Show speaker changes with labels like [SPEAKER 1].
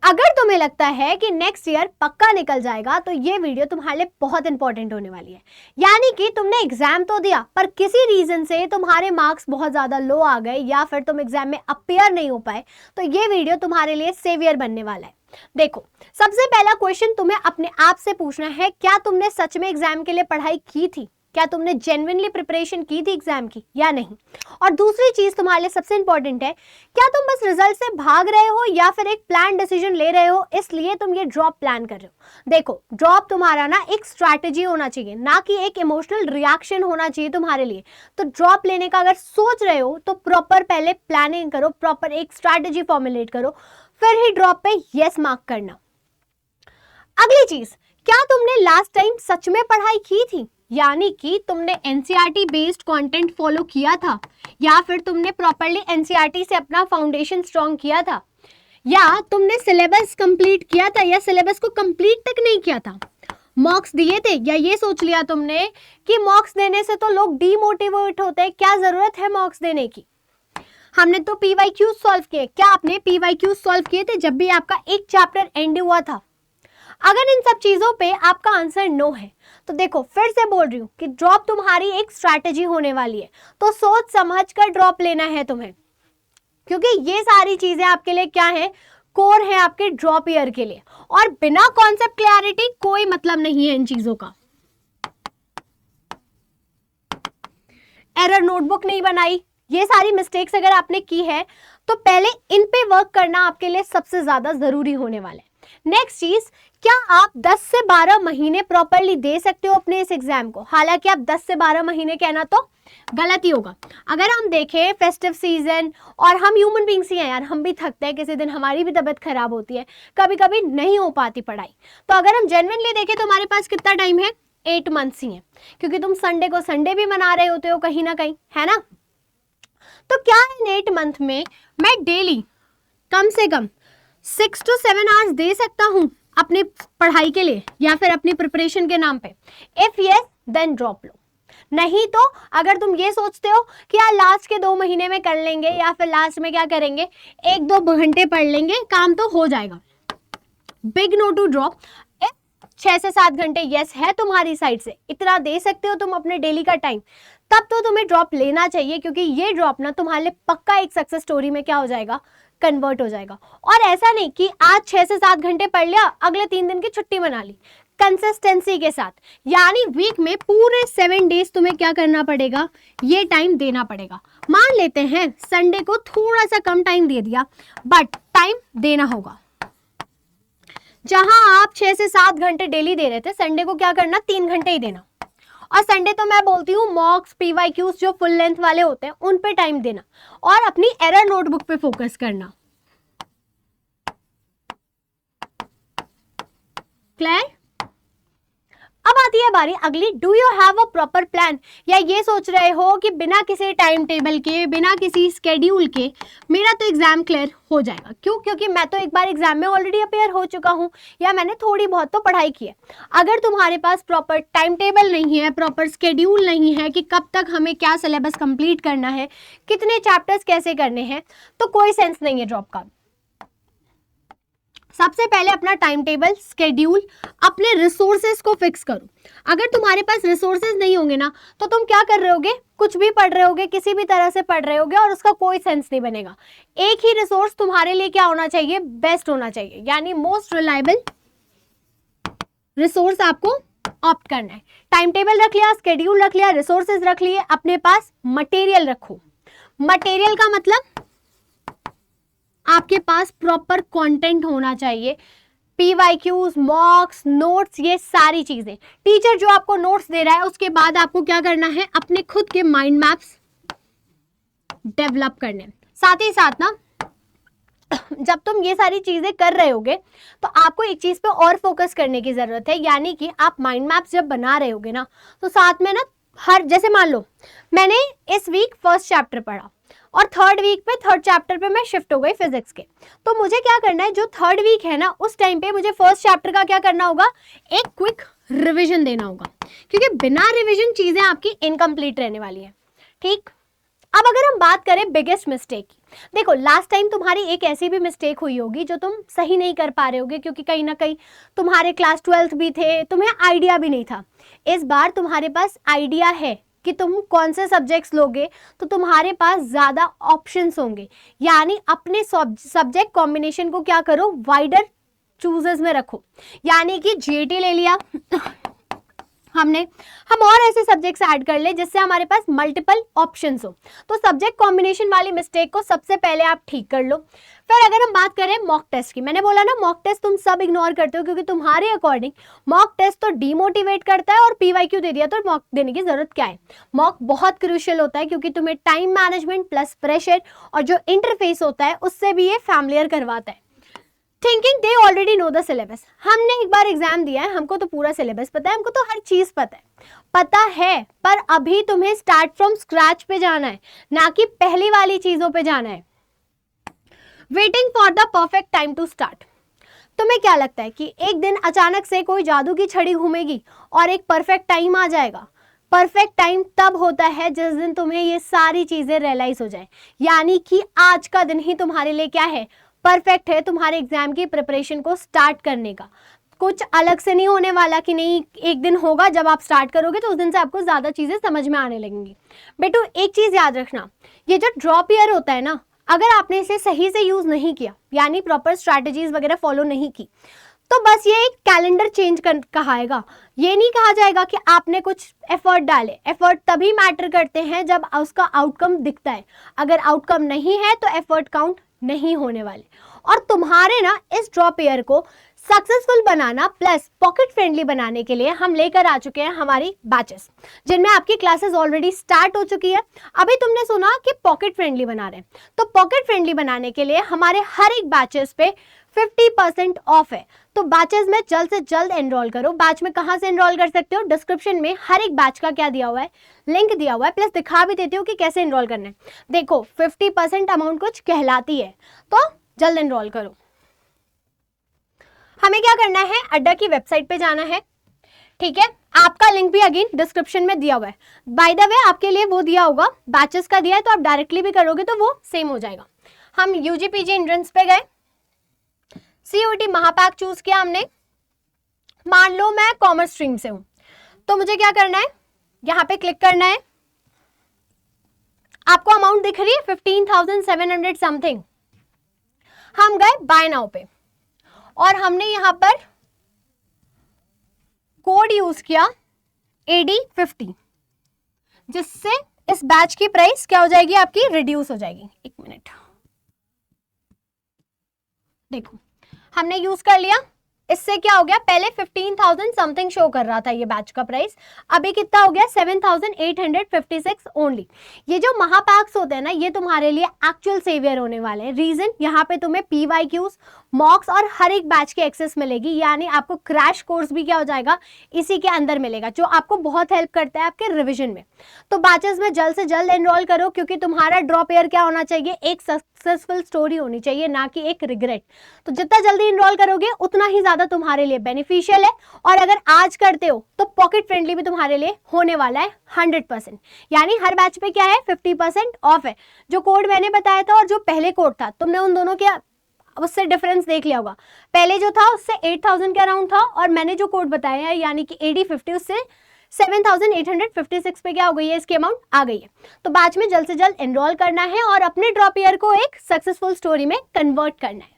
[SPEAKER 1] अगर तुम्हें लगता है कि नेक्स्ट ईयर पक्का निकल जाएगा तो ये वीडियो तुम्हारे लिए बहुत इंपॉर्टेंट होने वाली है। यानी कि तुमने एग्जाम तो दिया पर किसी रीजन से तुम्हारे मार्क्स बहुत ज्यादा लो आ गए या फिर तुम एग्जाम में अपीयर नहीं हो पाए, तो ये वीडियो तुम्हारे लिए सेवियर बनने वाला है। देखो, सबसे पहला क्वेश्चन तुम्हें अपने आप से पूछना है, क्या तुमने सच में एग्जाम के लिए पढ़ाई की थी? क्या तुमने जेन्युइनली प्रिपरेशन की थी एग्जाम की या नहीं? और दूसरी चीज तुम्हारे लिए सबसे इंपॉर्टेंट है, क्या तुम बस रिजल्ट से भाग रहे हो या फिर एक प्लान डिसीजन ले रहे हो इसलिए तुम ये ड्रॉप प्लान कर रहे हो? देखो, ड्रॉप तुम्हारा ना एक स्ट्रैटेजी होना चाहिए, ना कि एक इमोशनल रिएक्शन होना चाहिए तुम्हारे लिए। तो ड्रॉप लेने का अगर सोच रहे हो तो प्रॉपर पहले प्लानिंग करो, प्रॉपर एक स्ट्रैटेजी फॉर्मुलेट करो, फिर ही ड्रॉप पे यस मार्क करना। अगली चीज, क्या तुमने लास्ट टाइम सच में पढ़ाई की थी? यानी कि तुमने एनसीईआरटी बेस्ड कंटेंट फॉलो किया था या फिर तुमने प्रॉपर्ली एनसीईआरटी से अपना फाउंडेशन स्ट्रॉन्ग किया था, या तुमने सिलेबस कंप्लीट किया था या सिलेबस को कंप्लीट तक नहीं किया था, मॉक्स दिए थे, या ये सोच लिया तुमने कि मॉक्स देने से तो लोग डीमोटिवेट होते हैं, क्या जरूरत है मॉक्स देने की, हमने तो पीवाईक्यू सॉल्व किए। क्या आपने पीवाईक्यू सॉल्व किए थे जब भी आपका एक चैप्टर एंड हुआ था? अगर इन सब चीजों पे आपका आंसर नो है तो देखो, फिर से बोल रही हूँ कि ड्रॉप तुम्हारी एक स्ट्रैटेजी होने वाली है, तो सोच समझ कर ड्रॉप लेना है तुम्हें, क्योंकि ये सारी चीजें आपके लिए क्या है, कोर है आपके ड्रॉप ईयर के लिए। और बिना कॉन्सेप्ट क्लैरिटी कोई मतलब नहीं है इन चीजों का। एरर नोटबुक नहीं बनाई, ये सारी मिस्टेक्स अगर आपने की है तो पहले इन पे वर्क करना आपके लिए सबसे ज्यादा जरूरी होने वाला है। नेक्स्ट चीज, क्या आप 10 से 12 महीने प्रॉपर्ली दे सकते हो अपने इस एग्जाम को? हालांकि आप 10 से 12 महीने कहना तो गलत ही होगा। अगर हम देखें फेस्टिव सीजन, और हम ह्यूमन बींग्स ही हैं यार, हम भी थकते हैं, किसी दिन हमारी भी तबीयत खराब होती है, कभी कभी नहीं हो पाती पढ़ाई। तो अगर हम जेन्युइनली देखें तो हमारे पास कितना टाइम है, 8 मंथ्स ही है, क्योंकि तुम संडे को संडे भी मना रहे होते हो कहीं ना कहीं, है ना? तो क्या इन 8 मंथ में मैं डेली कम से कम 6 to 7 आवर्स दे सकता हूं अपनी पढ़ाई के लिए या फिर अपनी प्रिपरेशन के नाम पे? इफ यस देन ड्रॉप लो। नहीं तो अगर तुम ये सोचते हो कि यार लास्ट के 2 महीने में कर लेंगे या फिर लास्ट में क्या करेंगे, 1-2 घंटे पढ़ लेंगे, काम तो हो जाएगा, बिग नो टू ड्रॉप। 6 से 7 घंटे यस है तुम्हारी साइड से, इतना दे सकते हो तुम अपने डेली का टाइम, तब तो तुम्हें ड्रॉप लेना चाहिए, क्योंकि ये ड्रॉप ना तुम्हारे लिए पक्का एक सक्सेस स्टोरी में क्या हो जाएगा, कन्वर्ट हो जाएगा। और ऐसा नहीं कि आज 6 से 7 घंटे पढ़ लिया, अगले 3 दिन की छुट्टी मना ली, कंसिस्टेंसी के साथ, यानी वीक में पूरे 7 डेज तुम्हें क्या करना पड़ेगा, ये टाइम देना पड़ेगा। मान लेते हैं संडे को थोड़ा सा कम टाइम दे दिया, बट टाइम देना होगा। जहां आप 6 से 7 घंटे डेली दे रहे थे, संडे को क्या करना, 3 घंटे ही देना। और संडे तो मैं बोलती हूँ मॉक्स, पीवाईक्यूज जो फुल लेंथ वाले होते हैं उन पे टाइम देना और अपनी एरर नोटबुक पे फोकस करना। क्लियर? अब आती है बारी अगली, do you have a proper plan? या ये सोच रहे हो कि बिना किसी टाइम टेबल के, बिना किसी स्केड्यूल के मेरा तो एग्जाम क्लियर हो जाएगा। क्यों? क्योंकि मैं तो एक बार एग्जाम में ऑलरेडी अपेयर हो चुका हूँ, या मैंने थोड़ी बहुत तो पढ़ाई की है। अगर तुम्हारे पास प्रॉपर टाइम टेबल नहीं है, प्रॉपर स्केड्यूल नहीं है कि कब तक हमें क्या सिलेबस कंप्लीट करना है, कितने चैप्टर्स कैसे करने हैं, तो कोई सेंस नहीं है ड्रॉप का। सबसे पहले अपना टाइम टेबल, स्केड्यूल, अपने रिसोर्सेज को फिक्स करो। अगर तुम्हारे पास रिसोर्सेज नहीं होंगे ना, तो तुम क्या कर रहे होगे, कुछ भी पढ़ रहे होगे, किसी भी तरह से पढ़ रहे होगे और उसका कोई सेंस नहीं बनेगा। एक ही रिसोर्स तुम्हारे लिए क्या होना चाहिए, बेस्ट होना चाहिए, यानी मोस्ट रिलायबल रिसोर्स आपको ऑप्ट करना है। टाइम टेबल रख लिया, स्केड्यूल रख लिया, रिसोर्सेज रख लिए, अपने पास मटेरियल रखो। मटेरियल का मतलब आपके पास प्रॉपर कंटेंट होना चाहिए, पीवाईक्यूज, मॉक्स, नोट्स, ये सारी चीजें। टीचर जो आपको नोट्स दे रहा है उसके बाद आपको क्या करना है, अपने खुद के माइंड मैप्स डेवलप करने। साथ ही साथ ना जब तुम ये सारी चीजें कर रहे होगे तो आपको एक चीज पे और फोकस करने की जरूरत है, यानी कि आप माइंड मैप्स जब बना रहे होगे ना, तो साथ में ना हर, जैसे मान लो मैंने इस वीक फर्स्ट चैप्टर पढ़ा और थर्ड वीक पे थर्ड चैप्टर पे मैं शिफ्ट हो गई फिजिक्स के, तो मुझे क्या करना है, जो थर्ड वीक है ना उस टाइम पे मुझे फर्स्ट चैप्टर का क्या करना होगा, एक क्विक रिवीजन देना होगा, क्योंकि बिना रिवीजन चीजें आपकी इनकम्प्लीट रहने वाली है। ठीक, अब अगर हम बात करें बिगेस्ट मिस्टेक की, देखो लास्ट टाइम तुम्हारी एक ऐसी भी मिस्टेक हुई होगी जो तुम सही नहीं कर पा रहे होगे, क्योंकि कहीं ना कहीं तुम्हारे क्लास 12th भी थे, तुम्हें आइडिया भी नहीं था। इस बार तुम्हारे पास आइडिया है कि तुम कौन से सब्जेक्ट्स लोगे, तो तुम्हारे पास ज़्यादा ऑप्शंस होंगे, यानी अपने सब्जेक्ट कॉम्बिनेशन को क्या करो, वाइडर चूजेस में रखो। यानी कि जीएटी ले लिया हमने, हम और ऐसे सब्जेक्ट्स ऐड कर ले जिससे हमारे पास मल्टीपल ऑप्शंस हो। तो सब्जेक्ट कॉम्बिनेशन वाली मिस्टेक को सबसे पहले आप ठीक कर लो। फिर अगर हम बात करें मॉक टेस्ट की, मैंने बोला ना मॉक टेस्ट तुम सब इग्नोर करते हो, क्योंकि तुम्हारे अकॉर्डिंग मॉक टेस्ट तो डीमोटिवेट करता है और पीवाईक्यू दे दिया तो मॉक देने की जरूरत क्या है। मॉक बहुत क्रूशियल होता है, क्योंकि तुम्हें टाइम मैनेजमेंट प्लस प्रेशर और जो इंटरफेस होता है उससे भी ये फैमिलियर करवाता है। Thinking they already know the syllabus, हमने एक बार एग्जाम दिया है, हमको तो पूरा सिलेबस पता है, हमको तो हर चीज पता है, पर अभी तुम्हें स्टार्ट फ्रॉम स्क्रैच पे जाना है, ना कि पहली वाली चीजों पे जाना है। Waiting for the perfect time to start, तुम्हें क्या लगता है कि एक दिन अचानक से कोई जादू की छड़ी घूमेगी और एक परफेक्ट टाइम आ जाएगा? परफेक्ट टाइम तब होता है जिस दिन तुम्हें ये सारी चीजें रियलाइज हो जाए, यानी कि आज का दिन ही तुम्हारे लिए क्या है, परफेक्ट है तुम्हारे एग्जाम की प्रिपरेशन को स्टार्ट करने का। कुछ अलग से नहीं होने वाला कि नहीं एक दिन होगा जब आप स्टार्ट करोगे तो उस दिन से आपको ज़्यादा चीज़ें समझ में आने लगेंगी। बेटू एक चीज़ याद रखना, ये जो ड्रॉप ईयर होता है ना, अगर आपने इसे सही से यूज़ नहीं किया, यानी प्रॉपर स्ट्रैटेजीज वगैरह फॉलो नहीं की, तो बस ये एक कैलेंडर चेंज कहाएगा। ये नहीं कहा जाएगा कि आपने कुछ एफर्ट डाले। एफर्ट तभी मैटर करते हैं जब उसका आउटकम दिखता है, अगर आउटकम नहीं है तो एफर्ट काउंट नहीं होने वाले। और तुम्हारे ना इस ड्रॉप ईयर को सक्सेसफुल बनाना प्लस पॉकेट फ्रेंडली बनाने के लिए हम लेकर आ चुके हैं हमारी बैचेस, जिनमें आपकी क्लासेस ऑलरेडी स्टार्ट हो चुकी है। अभी तुमने सुना कि पॉकेट फ्रेंडली बना रहे हैं, तो पॉकेट फ्रेंडली बनाने के लिए हमारे हर एक बैचेस पे 50% ऑफ है। तो बैचेस में जल्द से जल्द एनरोल करो। बैच में कहाँ से एनरोल कर सकते हो, डिस्क्रिप्शन में हर एक बैच का क्या दिया हुआ है, लिंक दिया हुआ है, प्लस दिखा भी देती हूँ कि कैसे एनरोल करना है। देखो 50% अमाउंट कुछ कहलाती है, तो जल्द एनरोल करो। हमें क्या करना है, अड्डा की वेबसाइट पे जाना है, ठीक है। आपका लिंक भी अगेन डिस्क्रिप्शन में दिया हुआ है। बाय द वे आपके लिए वो दिया होगा, बैचेस का दिया है, तो आप डायरेक्टली भी करोगे तो वो सेम हो जाएगा। हम यूजीपीजी एंट्रेंस पे गए, सीयूईटी महापैक चूज किया हमने। मान लो मैं कॉमर्स स्ट्रीम से हूं, तो मुझे क्या करना है, यहां पे क्लिक करना है। आपको अमाउंट दिख रही है 15,700 समथिंग। हम गए बाय नाउ पे और हमने यहां पर कोड यूज किया AD50, जिससे इस बैच की प्राइस क्या हो जाएगी, आपकी रिड्यूस हो जाएगी। एक मिनट, देखो हमने यूज कर लिया। इससे क्या हो गया, पहले 15,000 समथिंग शो कर रहा था ये बैच का प्राइस, अभी कितना हो गया 7,856 ओनली। ये जो महापैक्स होते हैं ना, ये तुम्हारे लिए एक्चुअल सेवियर होने वाले हैं। रीजन, यहाँ पे तुम्हें PYQs, मॉक्स और हर एक बैच की एक्सेस मिलेगी, यानी आपको क्रैश कोर्स भी क्या हो जाएगा, इसी के अंदर मिलेगा, जो आपको बहुत हेल्प करता है आपके रिविजन में। तो बैचेस में जल्द से जल्द एनरोल करो, क्योंकि तुम्हारा ड्रॉप ईयर क्या होना चाहिए, एक सक्सेसफुल स्टोरी होनी चाहिए, ना कि एक रिग्रेट। तो जितना जल्दी एनरोल करोगे उतना ही ज्यादा तुम्हारे लिए बेनिफिशियल है। और अगर आज करते हो तो पॉकेट फ्रेंडली भी तुम्हारे लिए होने वाला है 100%। यानी हर बैच पे क्या है, 50% ऑफ है। जो कोड मैंने बताया था और जो पहले कोड था, तुमने उन दोनों के उससे डिफरेंस देख लिया होगा। पहले जो था उससे 8,000 के अराउंड था, और मैंने जो कोड बताया है यानी कि AD50, उससे 7,856 पे क्या हो गई है, इसकी अमाउंट आ गई है। तो बैच में जल्द से जल्द एनरोल करना है और अपने ड्रॉप ईयर को एक सक्सेसफुल स्टोरी में कन्वर्ट करना है।